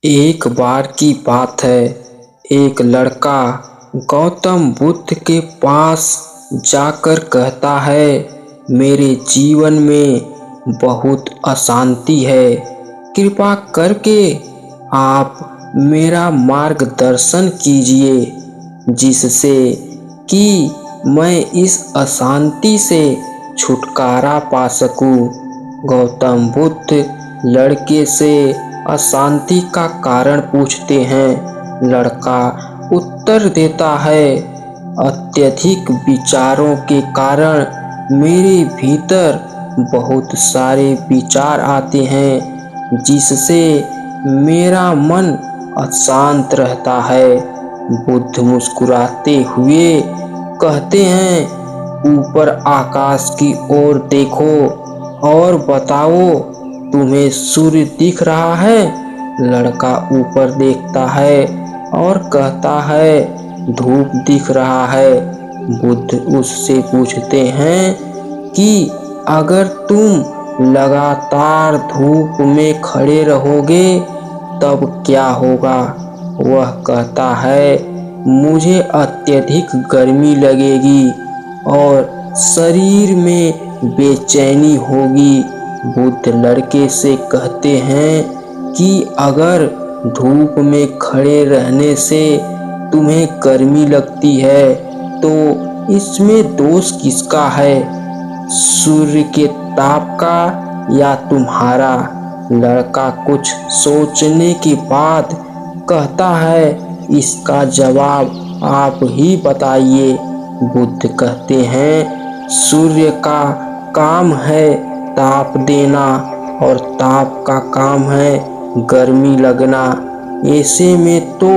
एक बार की बात है। एक लड़का गौतम बुद्ध के पास जाकर कहता है, मेरे जीवन में बहुत अशांति है, कृपा करके आप मेरा मार्गदर्शन कीजिए जिससे कि मैं इस अशांति से छुटकारा पा सकूं। गौतम बुद्ध लड़के से अशांति का कारण पूछते हैं। लड़का उत्तर देता है, अत्यधिक विचारों के कारण मेरे भीतर बहुत सारे विचार आते हैं जिससे मेरा मन अशांत रहता है। बुद्ध मुस्कुराते हुए कहते हैं, ऊपर आकाश की ओर देखो और बताओ, तुम्हें सूर्य दिख रहा है? लड़का ऊपर देखता है और कहता है, धूप दिख रहा है। बुद्ध उससे पूछते हैं कि अगर तुम लगातार धूप में खड़े रहोगे तब क्या होगा? वह कहता है, मुझे अत्यधिक गर्मी लगेगी और शरीर में बेचैनी होगी। बुद्ध लड़के से कहते हैं कि अगर धूप में खड़े रहने से तुम्हें गर्मी लगती है तो इसमें दोष किसका है, सूर्य के ताप का या तुम्हारा? लड़का कुछ सोचने के बाद कहता है, इसका जवाब आप ही बताइए। बुद्ध कहते हैं, सूर्य का काम है ताप देना और ताप का काम है गर्मी लगना। ऐसे में तो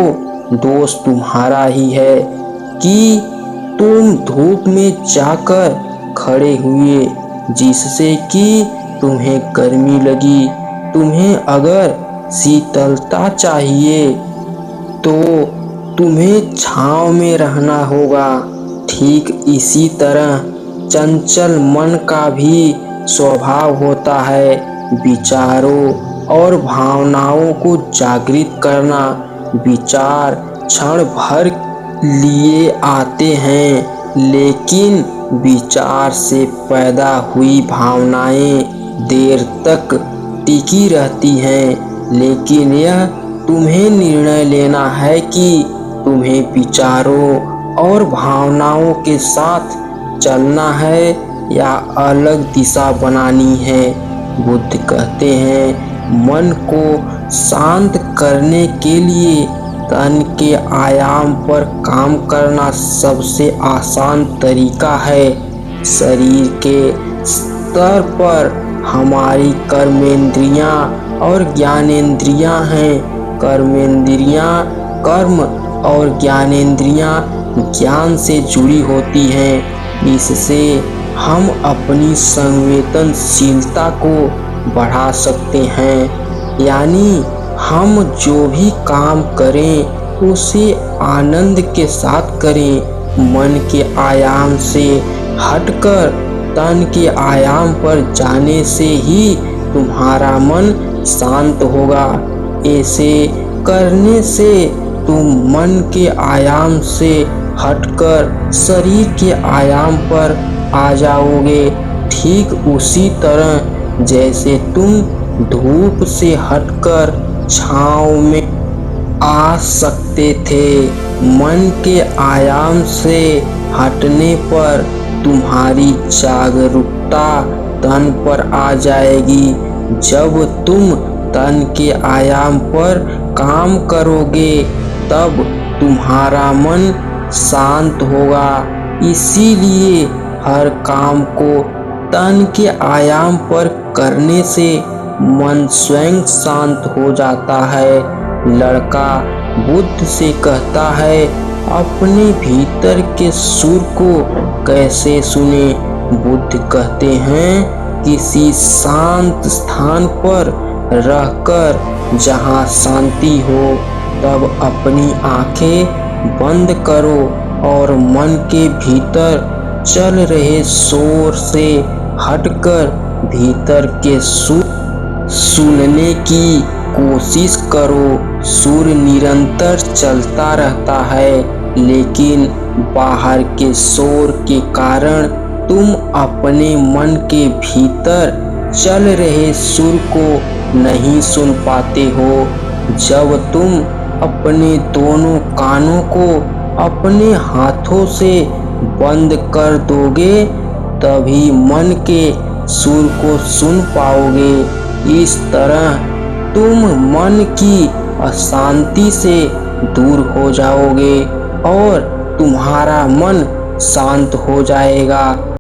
दोष तुम्हारा ही है कि तुम धूप में जाकर खड़े हुए जिससे कि तुम्हें गर्मी लगी। तुम्हें अगर शीतलता चाहिए तो तुम्हें छांव में रहना होगा। ठीक इसी तरह चंचल मन का भी स्वभाव होता है विचारों और भावनाओं को जागृत करना। विचार क्षण भर लिए आते हैं लेकिन विचार से पैदा हुई भावनाएं देर तक टिकी रहती हैं। लेकिन यह तुम्हें निर्णय लेना है कि तुम्हें विचारों और भावनाओं के साथ चलना है या अलग दिशा बनानी है। बुद्ध कहते हैं, मन को शांत करने के लिए तन के आयाम पर काम करना सबसे आसान तरीका है। शरीर के स्तर पर हमारी कर्मेंद्रियां और ज्ञानेंद्रियां हैं। कर्मेंद्रियां कर्म और ज्ञानेंद्रियां ज्ञान से जुड़ी होती हैं। इससे हम अपनी संवेदनशीलता को बढ़ा सकते हैं, यानी हम जो भी काम करें उसे आनंद के साथ करें। मन के आयाम से हटकर तन के आयाम पर जाने से ही तुम्हारा मन शांत होगा। ऐसे करने से तुम मन के आयाम से हटकर शरीर के आयाम पर आ जाओगे। ठीक उसी तरह जैसे तुम धूप से हटकर छांव में आ सकते थे। मन के आयाम से हटने पर तुम्हारी जागरूकता तन पर आ जाएगी। जब तुम तन के आयाम पर काम करोगे तब तुम्हारा मन शांत होगा। इसीलिए हर काम को तन के आयाम पर करने से मन स्वयं शांत हो जाता है। लड़का बुद्ध से कहता है, अपने भीतर के सुर को कैसे सुने? बुद्ध कहते हैं, किसी शांत स्थान पर रहकर जहाँ शांति हो तब अपनी आंखें बंद करो और मन के भीतर चल रहे शोर से हटकर भीतर के सुर सुनने की कोशिश करो। सुर निरंतर चलता रहता है, लेकिन बाहर के शोर के कारण तुम अपने मन के भीतर चल रहे सुर को नहीं सुन पाते हो। जब तुम अपने दोनों कानों को अपने हाथों से बंद कर दोगे, तभी मन के सुर को सुन पाओगे। इस तरह तुम मन की अशांति से दूर हो जाओगे और तुम्हारा मन शांत हो जाएगा।